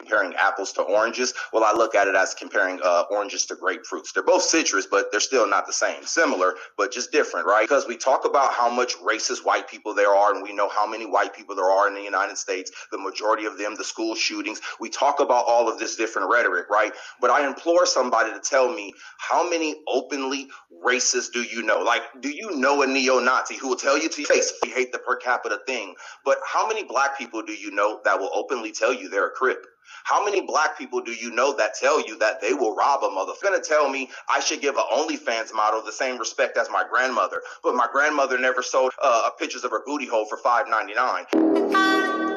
comparing apples to oranges. Well, I look at it as comparing oranges to grapefruits. They're both citrus, but they're still not the same. Similar, but just different, right? Because we talk about how much racist white people there are, and we know how many white people there are in the United States, the majority of them, the school shootings. We talk about all of this different rhetoric, right? But I implore somebody to tell me, how many openly racist do you know? Like, do you know a neo-Nazi who will tell you to your face, we hate the per capita thing? But how many black people do you know that will openly tell you they're a Crip? How many black people do you know that tell you that they will rob a motherfucker? Gonna tell me I should give an OnlyFans model the same respect as my grandmother, but my grandmother never sold pictures of her booty hole for $5.99.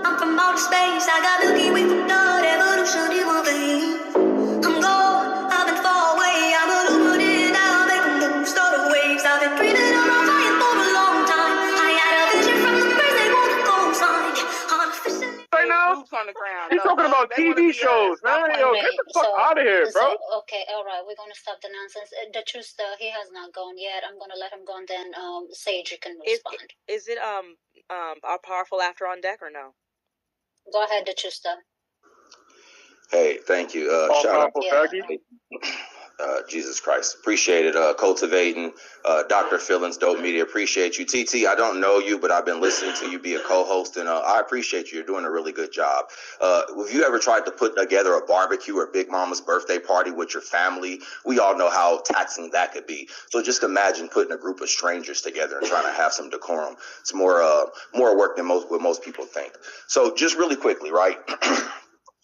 I'm from outer space. I got Milky Way for blood. Evolution, you won't believe. I'm gone. I've been far away. I'm illuminated. I'll make a move. Start the waves. I've been breathing on my fire for a long time. I had a vision from the birds. They want to go sign. Right now, on the ground. He's talking about TV shows, man. Yo, get the fuck out of here, bro. Okay, all right, we're gonna stop the nonsense. The CHOOSTA, he has not gone yet. I'm gonna let him go, and then Sage, you can respond. Is it our powerful after on deck or no? Go ahead, the CHOOSTA. Hey, thank you. Shout out. Jesus Christ. Appreciate it. Cultivating. Dr. Feelings, Dope Media. Appreciate you. TT, I don't know you, but I've been listening to you be a co-host, and I appreciate you. You're doing a really good job. Have you ever tried to put together a barbecue or Big Mama's birthday party with your family? We all know how taxing that could be. So just imagine putting a group of strangers together and trying to have some decorum. It's more work than what most people think. So just really quickly, right?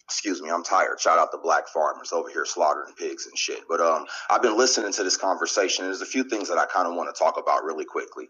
Excuse me, I'm tired. Shout out to black farmers over here slaughtering pigs and shit. But I've been listening to this conversation. There's a few things that I kind of want to talk about really quickly.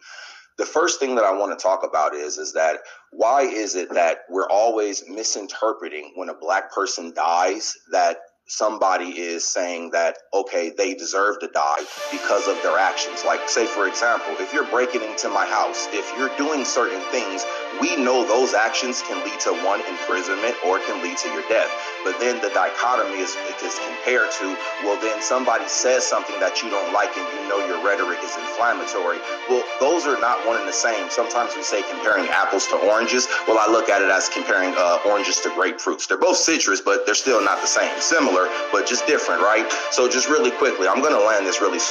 The first thing that I want to talk about is that why is it that we're always misinterpreting when a black person dies that somebody is saying that, okay, they deserve to die because of their actions. Like, say, for example, if you're breaking into my house, if you're doing certain things, we know those actions can lead to one, imprisonment, or it can lead to your death. But then the dichotomy is compared to, well, then somebody says something that you don't like and you know your rhetoric is inflammatory. Well, those are not one and the same. Sometimes we say comparing apples to oranges. Well, I look at it as comparing oranges to grapefruits. They're both citrus, but they're still not the same. Similar, but just different, right? So just really quickly, I'm going to land this really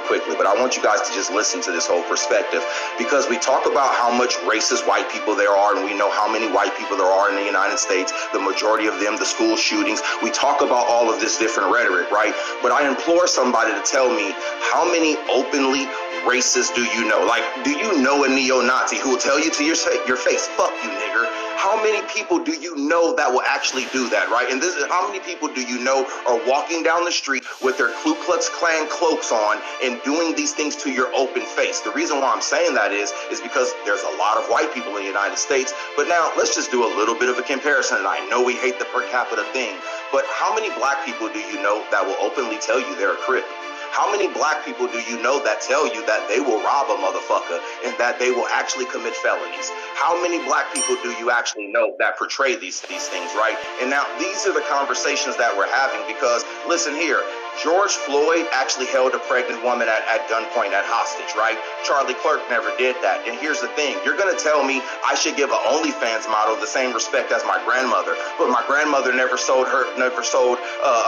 quickly, but I want you guys to just listen to this whole perspective, because we talk about how much racist white people there are, and we know how many white people there are in the United States, the majority of them, the school shootings. We talk about all of this different rhetoric, right? But I implore somebody to tell me, how many openly racist do you know? Like, do you know a neo-Nazi who will tell you to your face, fuck you, nigger? How many people do you know that will actually do that, right? And this is how many people do you know are walking down the street with their Ku Klux Klan cloaks on and doing these things to your open face? The reason why I'm saying that is because there's a lot of white people in the United States. But now let's just do a little bit of a comparison. And I know we hate the per capita thing, but how many black people do you know that will openly tell you they're a Crip? How many black people do you know that tell you that they will rob a motherfucker and that they will actually commit felonies? How many black people do you actually know that portray these things, right? And now these are the conversations that we're having, because listen here, George Floyd actually held a pregnant woman at gunpoint, at hostage, right? Charlie Kirk never did that. And here's the thing, you're gonna tell me I should give an OnlyFans model the same respect as my grandmother, but my grandmother never sold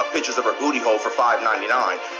pictures of her booty hole for $5.99.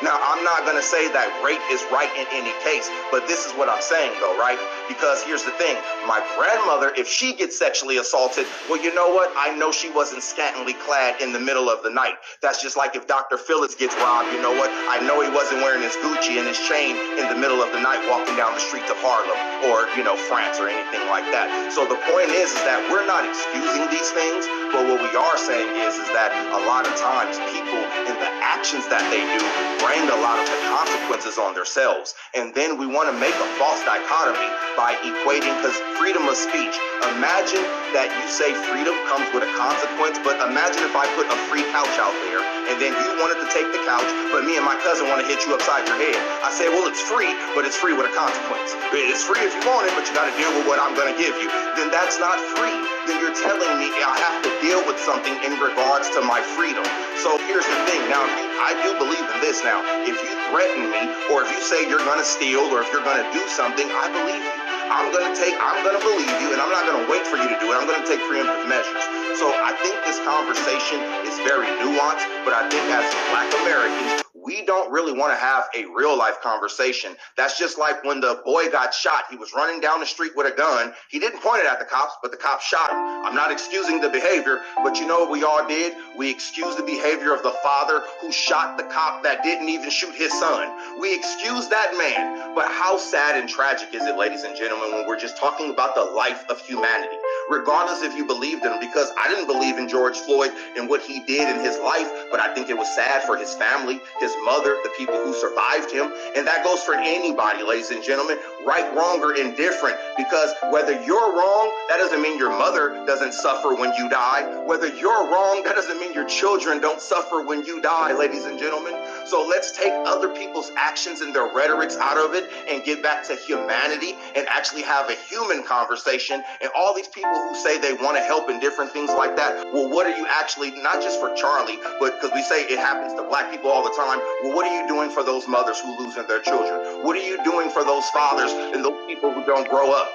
Now, I'm not gonna say that rape is right in any case, but this is what I'm saying though, right? Because here's the thing, my grandmother, if she gets sexually assaulted, well, you know what? I know she wasn't scantily clad in the middle of the night. That's just like if Dr. Phillips gets robbed, you know what? I know he wasn't wearing his Gucci and his chain in the middle of the night walking down the streets of Harlem or, France or anything like that. So the point is that we're not excusing these things, but what we are saying is that a lot of times people and the actions that they do bring a lot of the consequences on themselves. And then we want to make a false dichotomy by equating, because freedom of speech, imagine that you say freedom comes with a consequence, but imagine if I put a free couch out there and then you wanted to take the couch, but me and my cousin want to hit you upside your head. I say, well, it's free, but it's free with a consequence. It's free if you want it, but you got to deal with what I'm going to give you. Then that's not free. Then you're telling me I have to deal with something in regards to my freedom. So here's the thing. Now, I do believe in this. Now, if you threaten me, or if you say you're going to steal, or if you're going to do something, I believe you. I'm going to believe you, and I'm not going to wait for you to do it. I'm going to take preemptive measures. So I think this conversation is very nuanced, but I think as Black Americans, we don't really want to have a real life conversation. That's just like when the boy got shot. He was running down the street with a gun. He didn't point it at the cops, but the cops shot him. I'm not excusing the behavior, but you know what we all did? We excused the behavior of the father who shot the cop that didn't even shoot his son. We excused that man. But how sad and tragic is it, ladies and gentlemen, when we're just talking about the life of humanity? Regardless if you believed in him, because I didn't believe in George Floyd and what he did in his life, but I think it was sad for his family, his mother, the people who survived him. And that goes for anybody, ladies and gentlemen, right, wrong, or indifferent, because whether you're wrong, that doesn't mean your mother doesn't suffer when you die. Whether you're wrong, that doesn't mean your children don't suffer when you die, ladies and gentlemen. So let's take other people's actions and their rhetorics out of it and get back to humanity and actually have a human conversation. And all these people who say they want to help and different things like that, well, what are you actually, not just for Charlie, but because we say it happens to Black people all the time, well, what are you doing for those mothers who lose their children? What are you doing for those fathers and those people who don't grow up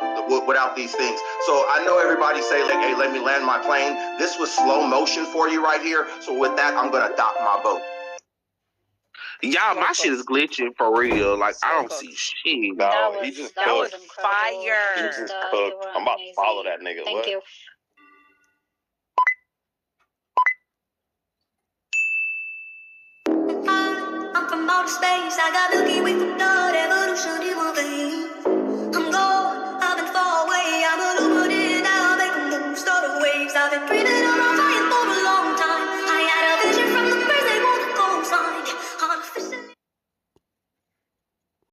without these things? So I know everybody say, like, hey, let me land my plane. This was slow motion for you right here. So with that, I'm going to dock my boat. Y'all, my shit is glitching for real. Like, I don't see shit. No, he just cooked. Fire. He just cooked. I'm about to follow that nigga. Thank you. I'm from outer space. I got Milky Way for blood, evolution in my veins.